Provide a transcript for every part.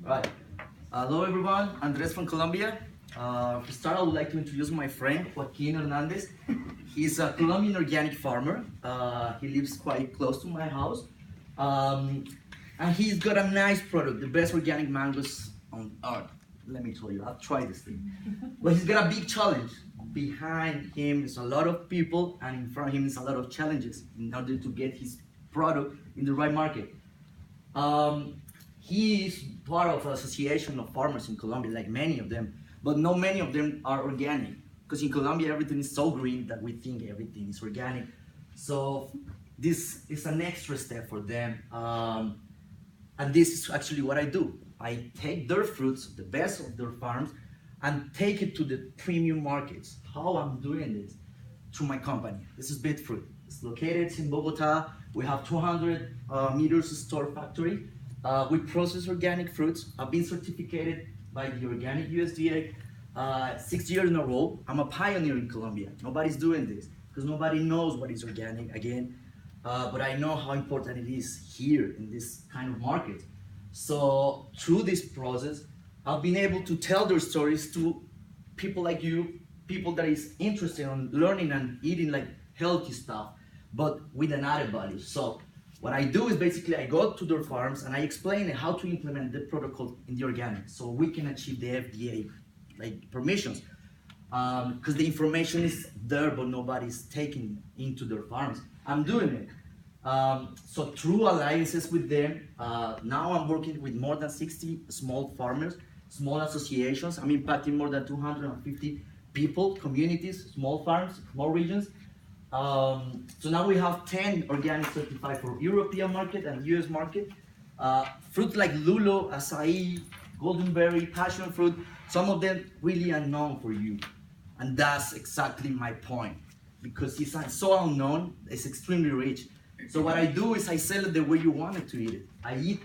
Right. Hello everyone, Andres from Colombia. To start, I would like to introduce my friend Joaquin Hernandez. He's a Colombian organic farmer. He lives quite close to my house. And he's got a nice product, the best organic mangoes on earth. Let me tell you, I've tried this thing. But he's got a big challenge. Behind him is a lot of people, and in front of him is a lot of challenges in order to get his product in the right market. He is part of an association of farmers in Colombia, like many of them, but not many of them are organic. Because in Colombia, everything is so green that we think everything is organic. So this is an extra step for them. And this is actually what I do. I take their fruits, the best of their farms, and take it to the premium markets. How I'm doing this? Through my company. This is Bit Fruit. It's located in Bogota. We have 200 meters store factory. We process organic fruits. I've been certificated by the Organic USDA 6 years in a row. I'm a pioneer in Colombia. Nobody's doing this because nobody knows what is organic again. But I know how important it is here in this kind of market. So through this process, I've been able to tell their stories to people like you, people that is interested in learning and eating like healthy stuff, but with an added value. So what I do is basically I go to their farms and I explain how to implement the protocol in the organic so we can achieve the FDA like permissions. Because the information is there, but nobody's taking into their farms. I'm doing it. So through alliances with them, now I'm working with more than 60 small farmers, small associations. I'm impacting more than 250 people, communities, small farms, small regions. So now we have 10 organic certified for European market and US market. Fruits like lulo, acai, goldenberry, passion fruit, some of them really unknown for you. And that's exactly my point. Because it's so unknown, it's extremely rich. So what I do is I sell it the way you wanted to eat it. I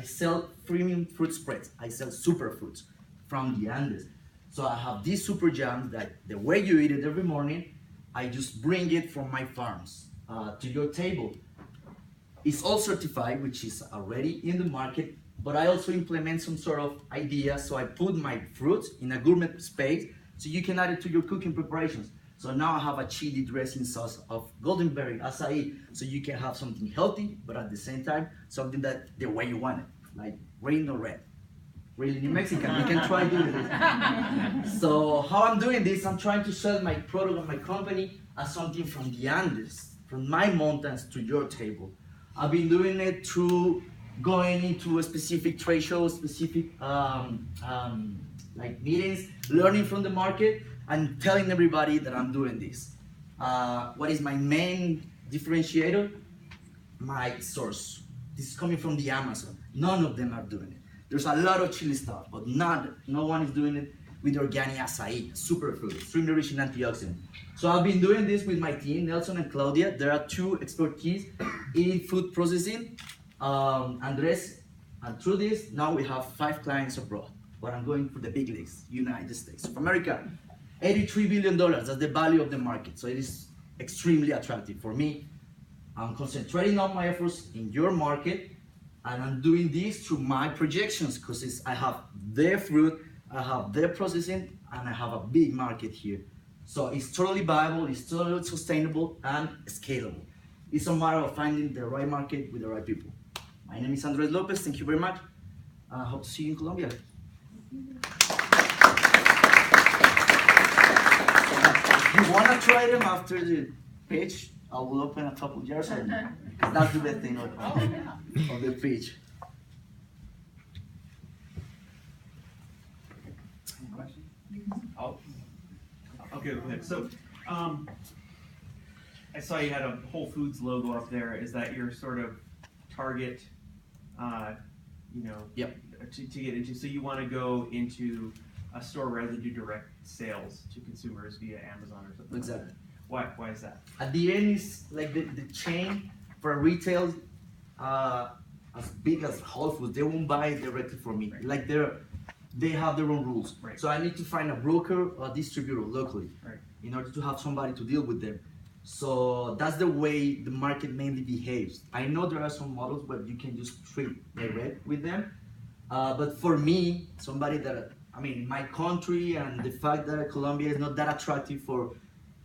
sell premium fruit spreads. I sell super fruits from the Andes. So I have these super jams that the way you eat it every morning, I just bring it from my farms to your table. It's all certified, which is already in the market, but I also implement some sort of idea. So I put my fruits in a gourmet space so you can add it to your cooking preparations. So now I have a chili dressing sauce of goldenberry, acai, so you can have something healthy, but at the same time, something that the way you want it, like green or red. Really New Mexican, you can try doing this. So how I'm doing this, I'm trying to sell my product and my company as something from the Andes, from my mountains to your table. I've been doing it through going into a specific trade shows, specific like meetings, learning from the market, and telling everybody that I'm doing this. What is my main differentiator? My source. This is coming from the Amazon. None of them are doing it. There's a lot of chili stuff, but no one is doing it with organic acai, superfood, extremely rich in antioxidants. So I've been doing this with my team, Nelson and Claudia. There are two expertise in food processing, Andres, and through this, now we have 5 clients abroad. But I'm going for the big leagues, United States of America. $83 billion, that's the value of the market. So it is extremely attractive for me. I'm concentrating on my efforts in your market, and I'm doing this through my projections because I have their fruit, I have their processing, and I have a big market here. So it's totally viable, it's totally sustainable, and scalable. It's a matter of finding the right market with the right people. My name is Andres Lopez, thank you very much. I hope to see you in Colombia. If you want to try them after the pitch, I will open a couple jars and that's the best thing of the pitch. Any questions? Oh. Okay, go ahead. So, I saw you had a Whole Foods logo up there. Is that your sort of target, Yep. to get into? So you want to go into a store rather than do direct sales to consumers via Amazon or something? Exactly. Like that? Why is that? At the end, it's like the chain for retail as big as Whole Foods. They won't buy it directly from me. Right. Like they have their own rules. Right. So I need to find a broker or a distributor locally Right. in order to have somebody to deal with them. So that's the way the market mainly behaves. I know there are some models where you can just trade direct with them, But for me, somebody that, I mean, my country and the fact that Colombia is not that attractive for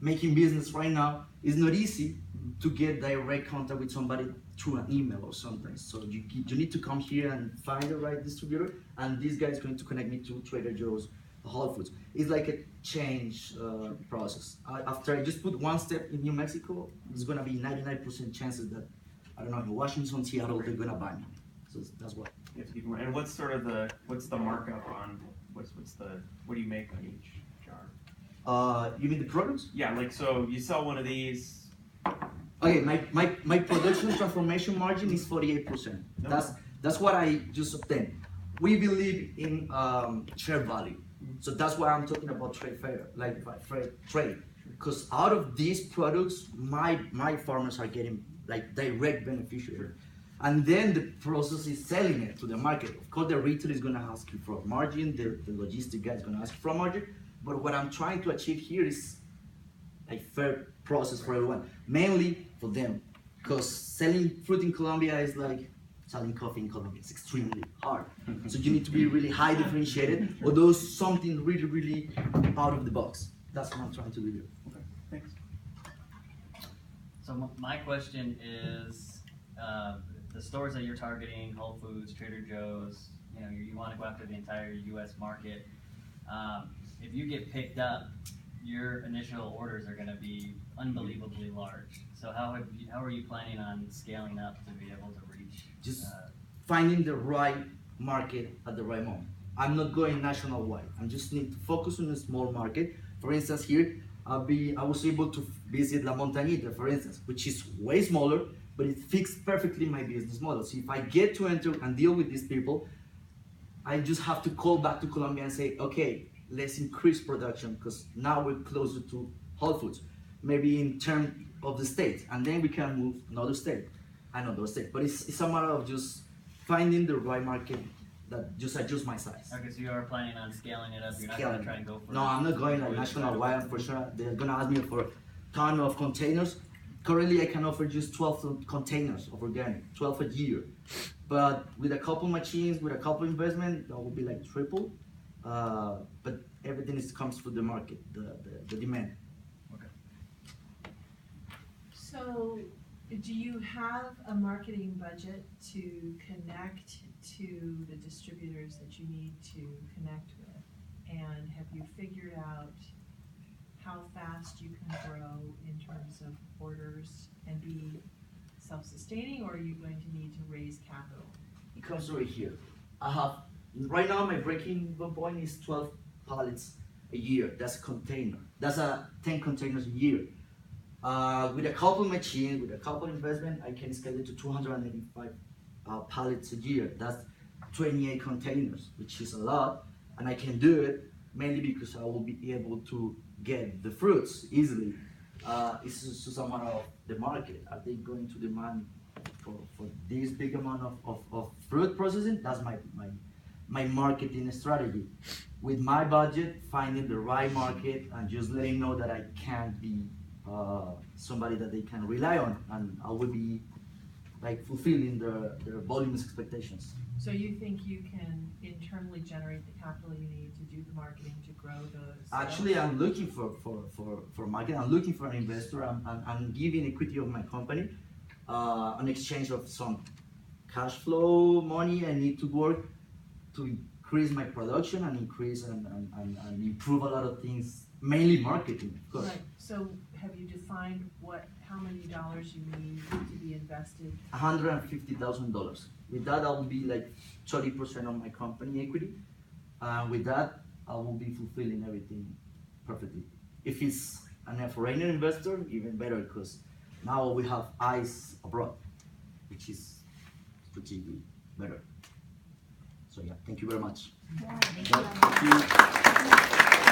making business right now, it's not easy to get direct contact with somebody through an email or something. So you need to come here and find the right distributor, and this guy is going to connect me to Trader Joe's, Whole Foods. It's like a change process. After I just put one step in New Mexico, it's gonna be 99% chances that, I don't know, in Washington, Seattle, they're gonna buy me. So that's what. You have to keep in mind. And what's sort of the markup on what do you make on each jar? You mean the products? Yeah, like so you sell one of these. Okay, my production transformation margin is 48%. That's what I just obtained. We believe in share value, so that's why I'm talking about trade fair, like trade. Because out of these products, my farmers are getting like direct beneficiary, and then the process is selling it to the market. Of course, the retailer is gonna ask you for a margin, the logistic guy is gonna ask you for a margin, but what I'm trying to achieve here is a fair process for everyone, mainly for them, because selling fruit in Colombia is like selling coffee in Colombia. It's extremely hard. So you need to be really high differentiated, although something really, really out of the box. That's what I'm trying to do here. Okay, thanks. So my question is, the stores that you're targeting, Whole Foods, Trader Joe's, you know, you want to go after the entire U.S. market. If you get picked up, your initial orders are going to be unbelievably large. So how are you planning on scaling up to be able to reach? Just finding the right market at the right moment. I'm not going nationwide. I just need to focus on a small market. For instance, here I was able to visit La Montañita, for instance, which is way smaller, but it fits perfectly my business model. So if I get to enter and deal with these people, I just have to call back to Colombia and say, okay, let's increase production because now we're closer to Whole Foods, maybe in terms of the state, and then we can move another state. But it's a matter of just finding the right market that just adjusts my size. Okay, so you are planning on scaling it up. You're not going to try and go for. No, I'm not going like nationwide for sure. They're gonna ask me for a ton of containers. Currently, I can offer just 12 containers of organic, 12 a year. But with a couple machines, with a couple investment, that will be like triple. But everything comes from the market, the demand. Okay. So, do you have a marketing budget to connect to the distributors that you need to connect with? And have you figured out how fast you can grow in terms of orders and be self-sustaining, or are you going to need to raise capital? It comes right here. Right now my breaking point is 12 pallets a year. That's a container. That's 10 containers a year. With a couple machines, with a couple investment, I can scale it to 285 pallets a year. That's 28 containers, which is a lot, and I can do it mainly because I will be able to get the fruits easily. It's just a matter of the market. Are they going to demand for this big amount of fruit processing? That's my marketing strategy. With my budget, finding the right market and just letting know that I can be somebody that they can rely on, and I will be like fulfilling their volumes expectations. So you think you can internally generate the capital you need to do the marketing to grow those? Actually, I'm looking for marketing. I'm looking for an investor. I'm giving equity of my company in exchange of some cash flow money I need to work to increase my production and increase and improve a lot of things, mainly marketing, of course. Right. So have you defined how many dollars you need to be invested? $150,000. With that, I will be like 30% of my company equity. With that, I will be fulfilling everything perfectly. If it's a foreign investor, even better, because now we have eyes abroad, which is strategically better. So yeah, thank you very much. Yeah, thank you.